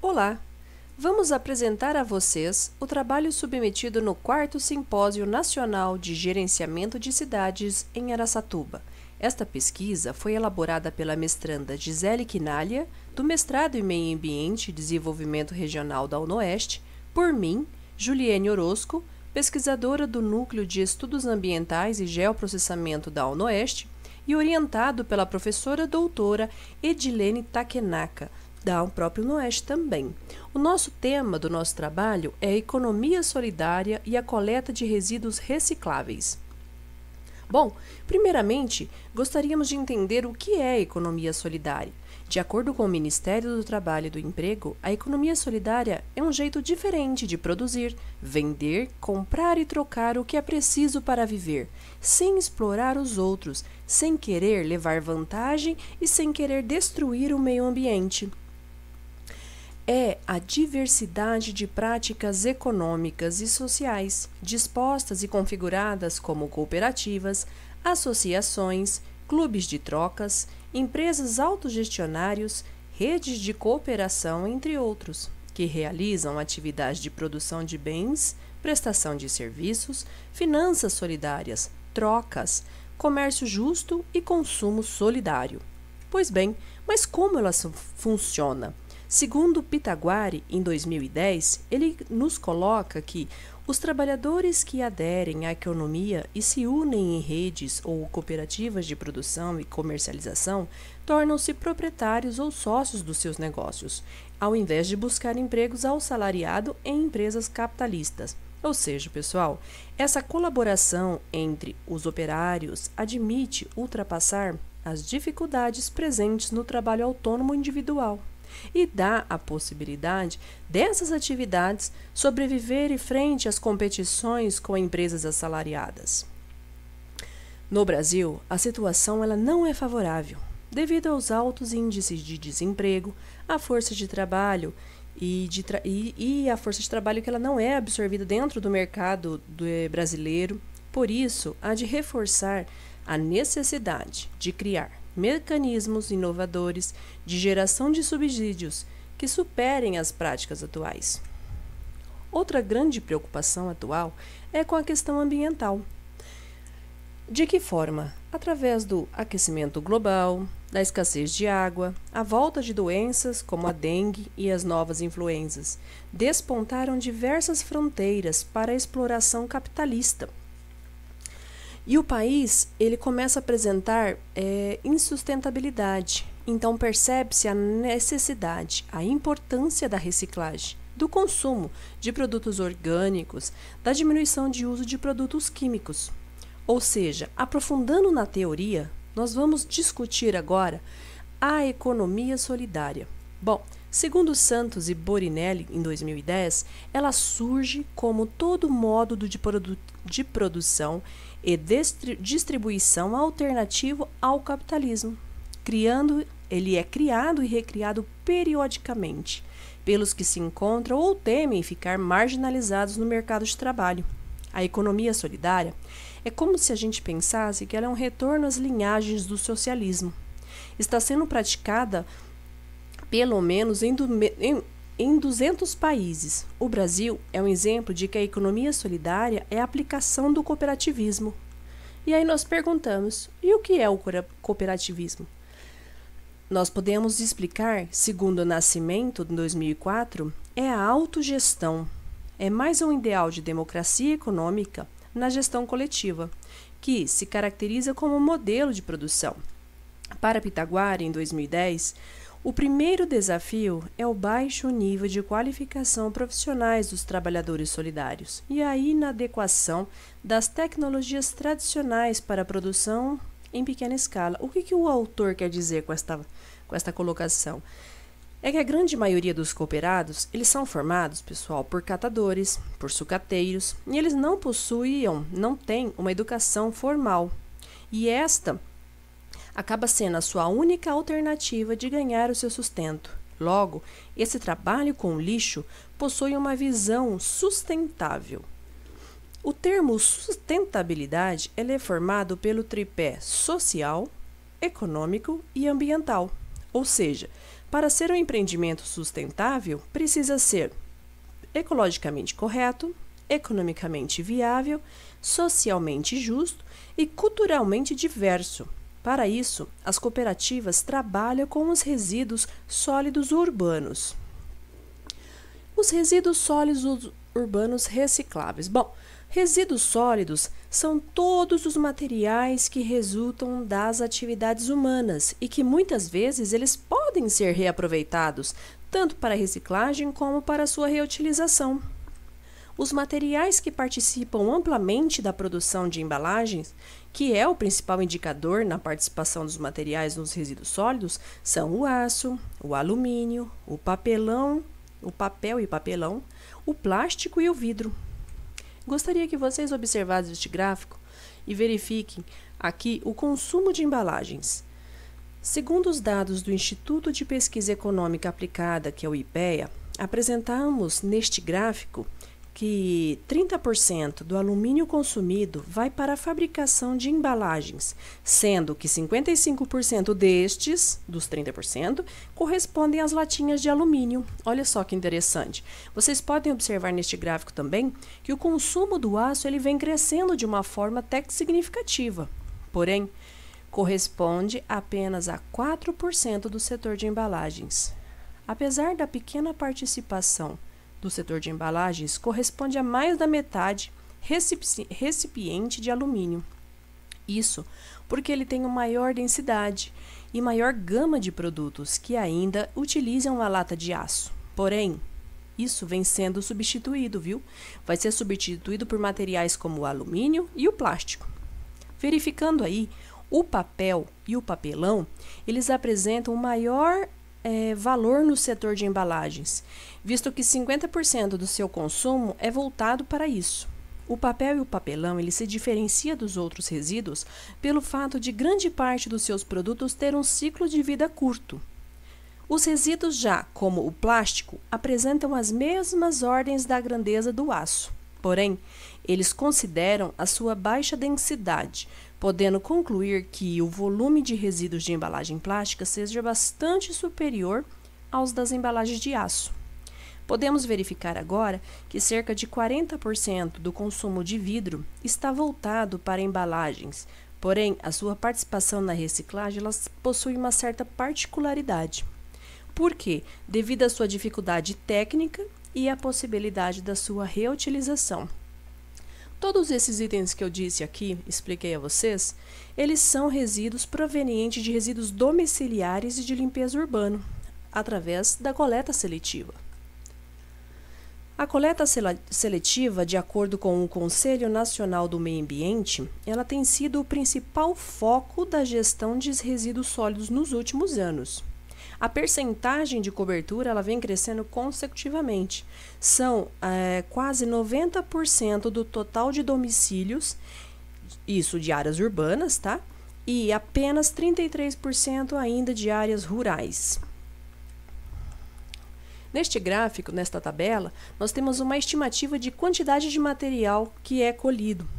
Olá! Vamos apresentar a vocês o trabalho submetido no 4º Simpósio Nacional de Gerenciamento de Cidades em Araçatuba. Esta pesquisa foi elaborada pela mestranda Gisele Quinalha, do mestrado em Meio Ambiente e Desenvolvimento Regional da UNOeste, por mim, Juliene Orozco, pesquisadora do Núcleo de Estudos Ambientais e Geoprocessamento da UNOeste, e orientado pela professora doutora Edilene Takenaka, da própria UNOeste também. O nosso tema do nosso trabalho é a economia solidária e a coleta de resíduos recicláveis. Bom, primeiramente, gostaríamos de entender o que é a economia solidária. De acordo com o Ministério do Trabalho e do Emprego, a economia solidária é um jeito diferente de produzir, vender, comprar e trocar o que é preciso para viver, sem explorar os outros, sem querer levar vantagem e sem querer destruir o meio ambiente. É a diversidade de práticas econômicas e sociais, dispostas e configuradas como cooperativas, associações, clubes de trocas, empresas autogestionários, redes de cooperação, entre outros, que realizam atividades de produção de bens, prestação de serviços, finanças solidárias, trocas, comércio justo e consumo solidário. Pois bem, mas como ela funciona? Segundo Pitaguari, em 2010, ele nos coloca que os trabalhadores que aderem à economia e se unem em redes ou cooperativas de produção e comercialização tornam-se proprietários ou sócios dos seus negócios, ao invés de buscar empregos ao salariado em empresas capitalistas. Ou seja, pessoal, essa colaboração entre os operários admite ultrapassar as dificuldades presentes no trabalho autônomo individual e dá a possibilidade dessas atividades sobreviverem frente às competições com empresas assalariadas. No Brasil, a situação ela não é favorável, devido aos altos índices de desemprego, a força de trabalho e a força de trabalho que ela não é absorvida dentro do mercado brasileiro. Por isso, há de reforçar a necessidade de criar mecanismos inovadores de geração de subsídios que superem as práticas atuais. Outra grande preocupação atual é com a questão ambiental. De que forma? Através do aquecimento global, da escassez de água, a volta de doenças como a dengue e as novas influenzas, despontaram diversas fronteiras para a exploração capitalista. E o país ele começa a apresentar insustentabilidade. Então percebe-se a necessidade, a importância da reciclagem, do consumo de produtos orgânicos, da diminuição de uso de produtos químicos. Ou seja, aprofundando na teoria, nós vamos discutir agora a economia solidária. Bom, segundo Santos e Borinelli, em 2010, ela surge como todo modo de produção e distribuição alternativo ao capitalismo. Ele é criado e recriado periodicamente pelos que se encontram ou temem ficar marginalizados no mercado de trabalho. A economia solidária é como se a gente pensasse que ela é um retorno às linhagens do socialismo. Está sendo praticada pelo menos em 200 países. O Brasil é um exemplo de que a economia solidária é a aplicação do cooperativismo. E aí nós perguntamos, e o que é o cooperativismo? Nós podemos explicar, segundo o Nascimento, de 2004, é a autogestão. É mais um ideal de democracia econômica na gestão coletiva, que se caracteriza como modelo de produção. Para Pitaguari, em 2010, o primeiro desafio é o baixo nível de qualificação profissionais dos trabalhadores solidários e a inadequação das tecnologias tradicionais para a produção em pequena escala. O que o autor quer dizer com esta colocação? É que a grande maioria dos cooperados, eles são formados, pessoal, por catadores, por sucateiros, e eles não têm uma educação formal. E esta acaba sendo a sua única alternativa de ganhar o seu sustento. Logo, esse trabalho com lixo possui uma visão sustentável. O termo sustentabilidade ele é formado pelo tripé social, econômico e ambiental. Ou seja, Para ser um empreendimento sustentável, precisa ser ecologicamente correto, economicamente viável, socialmente justo e culturalmente diverso. Para isso, as cooperativas trabalham com os resíduos sólidos urbanos. Os resíduos sólidos urbanos recicláveis. Bom, resíduos sólidos são todos os materiais que resultam das atividades humanas e que muitas vezes eles podem ser reaproveitados, tanto para reciclagem como para sua reutilização. Os materiais que participam amplamente da produção de embalagens, que é o principal indicador na participação dos materiais nos resíduos sólidos, são o aço, o alumínio, o papel e papelão, o plástico e o vidro. Gostaria que vocês observassem este gráfico e verifiquem aqui o consumo de embalagens. Segundo os dados do Instituto de Pesquisa Econômica Aplicada, que é o IPEA, apresentamos neste gráfico que 30% do alumínio consumido vai para a fabricação de embalagens, sendo que 55% destes, dos 30%, correspondem às latinhas de alumínio. Olha só que interessante. Vocês podem observar neste gráfico também que o consumo do aço ele vem crescendo de uma forma até que significativa. Porém, corresponde apenas a 4% do setor de embalagens. Apesar da pequena participação do setor de embalagens, corresponde a mais da metade recipiente de alumínio. Isso porque ele tem uma maior densidade e maior gama de produtos que ainda utilizam a lata de aço. Porém, isso vem sendo substituído, viu? Vai ser substituído por materiais como o alumínio e o plástico. Verificando aí, o papel e o papelão, eles apresentam o maior valor no setor de embalagens, visto que 50% do seu consumo é voltado para isso. O papel e o papelão ele se diferencia dos outros resíduos pelo fato de grande parte dos seus produtos ter um ciclo de vida curto. Os resíduos já, como o plástico, apresentam as mesmas ordens da grandeza do aço, porém, eles consideram a sua baixa densidade, podendo concluir que o volume de resíduos de embalagem plástica seja bastante superior aos das embalagens de aço. Podemos verificar agora que cerca de 40% do consumo de vidro está voltado para embalagens, porém, a sua participação na reciclagem elas possui uma certa particularidade. Por quê? Devido à sua dificuldade técnica e à possibilidade da sua reutilização. Todos esses itens que eu disse aqui, expliquei a vocês, eles são resíduos provenientes de resíduos domiciliares e de limpeza urbana, através da coleta seletiva. A coleta seletiva, de acordo com o Conselho Nacional do Meio Ambiente, ela tem sido o principal foco da gestão de resíduos sólidos nos últimos anos. A percentagem de cobertura ela vem crescendo consecutivamente. São quase 90% do total de domicílios, isso de áreas urbanas, tá? E apenas 33% ainda de áreas rurais. Neste gráfico, nesta tabela, nós temos uma estimativa de quantidade de material que é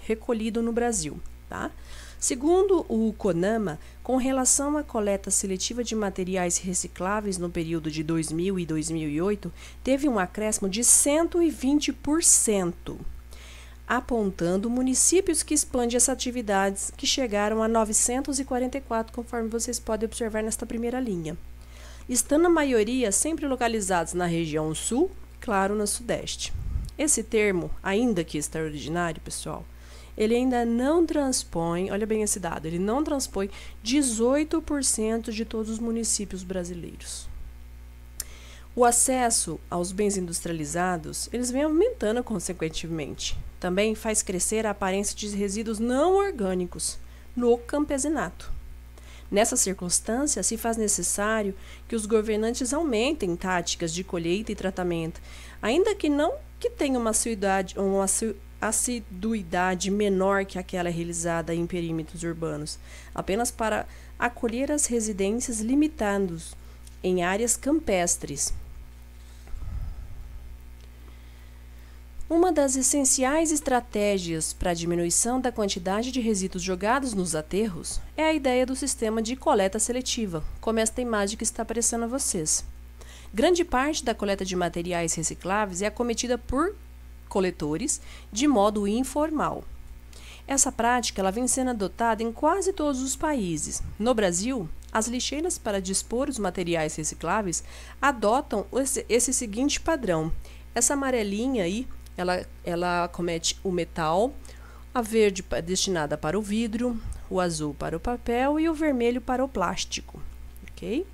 recolhido no Brasil, tá? Segundo o CONAMA, com relação à coleta seletiva de materiais recicláveis no período de 2000 e 2008, teve um acréscimo de 120%, apontando municípios que expandem essas atividades, que chegaram a 944, conforme vocês podem observar nesta primeira linha, estando a maioria sempre localizados na região sul, claro, no sudeste. Esse termo, ainda que extraordinário, pessoal, ele ainda não transpõe, olha bem esse dado, ele não transpõe 18% de todos os municípios brasileiros. O acesso aos bens industrializados, eles vêm aumentando consequentemente. Também faz crescer a aparência de resíduos não orgânicos no campesinato. Nessa circunstância, se faz necessário que os governantes aumentem táticas de colheita e tratamento, ainda que não que tenham uma assiduidade menor que aquela realizada em perímetros urbanos, apenas para acolher as residências limitadas em áreas campestres. Uma das essenciais estratégias para a diminuição da quantidade de resíduos jogados nos aterros é a ideia do sistema de coleta seletiva, como esta imagem que está aparecendo a vocês. Grande parte da coleta de materiais recicláveis é acometida por coletores de modo informal. Essa prática ela vem sendo adotada em quase todos os países. No Brasil, as lixeiras para dispor os materiais recicláveis adotam esse seguinte padrão. Essa amarelinha aí, ela acomete o metal, a verde destinada para o vidro, o azul para o papel e o vermelho para o plástico. Ok?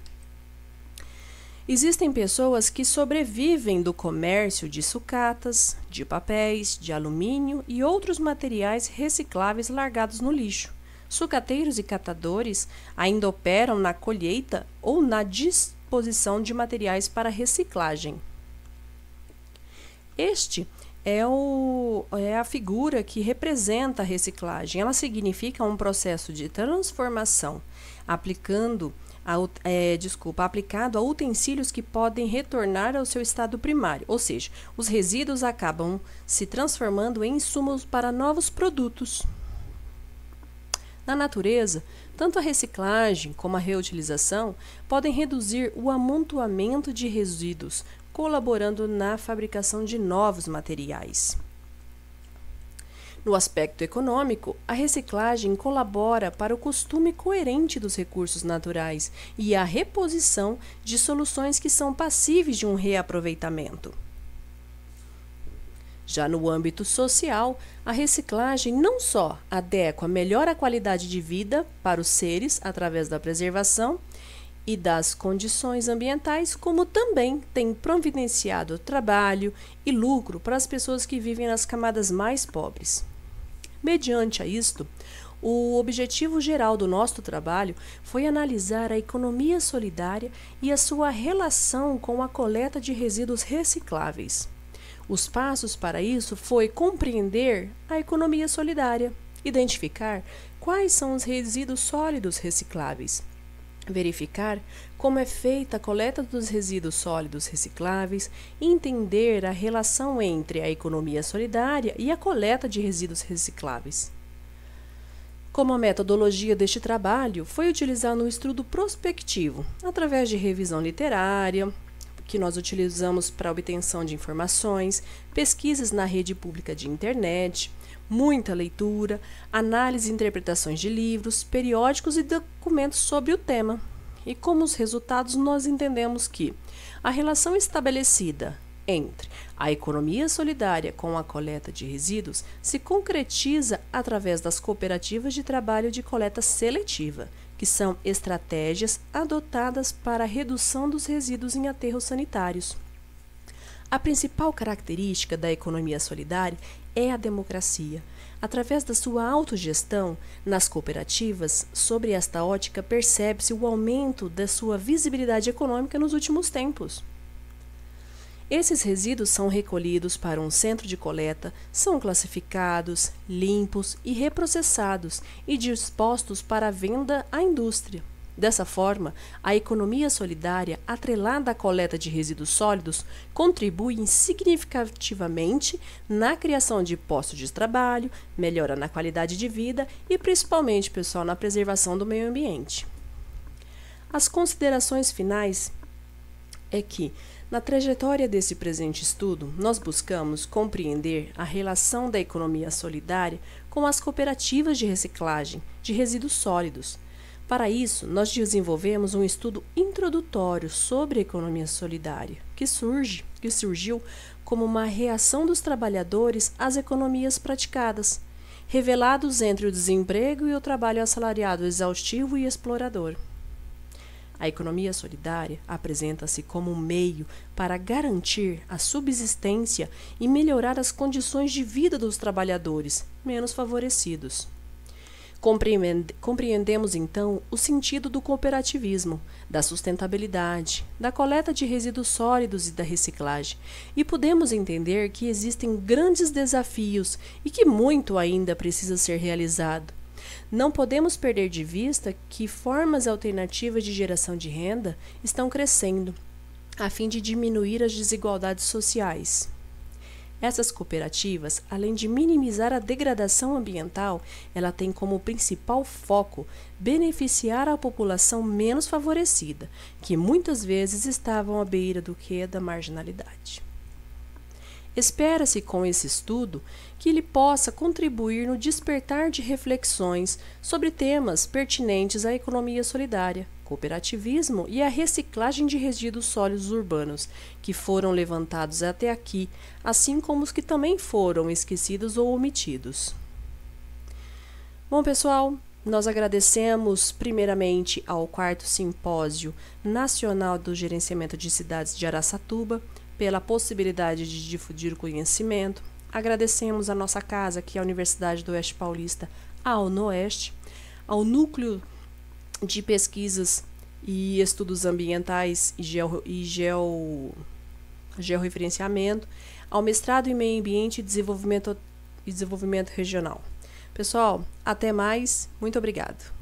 Existem pessoas que sobrevivem do comércio de sucatas, de papéis, de alumínio e outros materiais recicláveis largados no lixo. Sucateiros e catadores ainda operam na colheita ou na disposição de materiais para reciclagem. Este é a figura que representa a reciclagem. Ela significa um processo de transformação, aplicado a utensílios que podem retornar ao seu estado primário, ou seja, os resíduos acabam se transformando em insumos para novos produtos. Na natureza, tanto a reciclagem como a reutilização podem reduzir o amontoamento de resíduos, colaborando na fabricação de novos materiais. No aspecto econômico, a reciclagem colabora para o costume coerente dos recursos naturais e a reposição de soluções que são passíveis de um reaproveitamento. Já no âmbito social, a reciclagem não só melhora a qualidade de vida para os seres através da preservação e das condições ambientais, como também tem providenciado trabalho e lucro para as pessoas que vivem nas camadas mais pobres. Mediante a isto, o objetivo geral do nosso trabalho foi analisar a economia solidária e a sua relação com a coleta de resíduos recicláveis. Os passos para isso foi compreender a economia solidária, identificar quais são os resíduos sólidos recicláveis, verificar como é feita a coleta dos resíduos sólidos recicláveis, entender a relação entre a economia solidária e a coleta de resíduos recicláveis. Como a metodologia deste trabalho foi utilizar um estudo prospectivo, através de revisão literária, que nós utilizamos para obtenção de informações, pesquisas na rede pública de internet, muita leitura, análise e interpretações de livros, periódicos e documentos sobre o tema. E como os resultados, nós entendemos que a relação estabelecida entre a economia solidária com a coleta de resíduos se concretiza através das cooperativas de trabalho de coleta seletiva, que são estratégias adotadas para a redução dos resíduos em aterros sanitários. A principal característica da economia solidária é a democracia. Através da sua autogestão nas cooperativas, sobre esta ótica percebe-se o aumento da sua visibilidade econômica nos últimos tempos. Esses resíduos são recolhidos para um centro de coleta, são classificados, limpos e reprocessados e dispostos para venda à indústria. Dessa forma, a economia solidária, atrelada à coleta de resíduos sólidos, contribui significativamente na criação de postos de trabalho, melhora na qualidade de vida e, principalmente, pessoal, na preservação do meio ambiente. As considerações finais é que, na trajetória desse presente estudo, nós buscamos compreender a relação da economia solidária com as cooperativas de reciclagem de resíduos sólidos. Para isso, nós desenvolvemos um estudo introdutório sobre a economia solidária, que surgiu como uma reação dos trabalhadores às economias praticadas, revelados entre o desemprego e o trabalho assalariado exaustivo e explorador. A economia solidária apresenta-se como um meio para garantir a subsistência e melhorar as condições de vida dos trabalhadores menos favorecidos. Compreendemos, então, o sentido do cooperativismo, da sustentabilidade, da coleta de resíduos sólidos e da reciclagem, e podemos entender que existem grandes desafios e que muito ainda precisa ser realizado. Não podemos perder de vista que formas alternativas de geração de renda estão crescendo, a fim de diminuir as desigualdades sociais. Essas cooperativas, além de minimizar a degradação ambiental, ela tem como principal foco beneficiar a população menos favorecida, que muitas vezes estavam à beira do que da marginalidade. Espera-se com esse estudo que ele possa contribuir no despertar de reflexões sobre temas pertinentes à economia solidária, cooperativismo e à reciclagem de resíduos sólidos urbanos, que foram levantados até aqui, assim como os que também foram esquecidos ou omitidos. Bom, pessoal, nós agradecemos primeiramente ao 4º Simpósio Nacional do Gerenciamento de Cidades de Araçatuba pela possibilidade de difundir o conhecimento. Agradecemos a nossa casa, que é a Universidade do Oeste Paulista, a UNOeste, ao Núcleo de Pesquisas e Estudos Ambientais e Georreferenciamento, ao Mestrado em Meio Ambiente e Desenvolvimento Regional. Pessoal, até mais. Muito obrigado.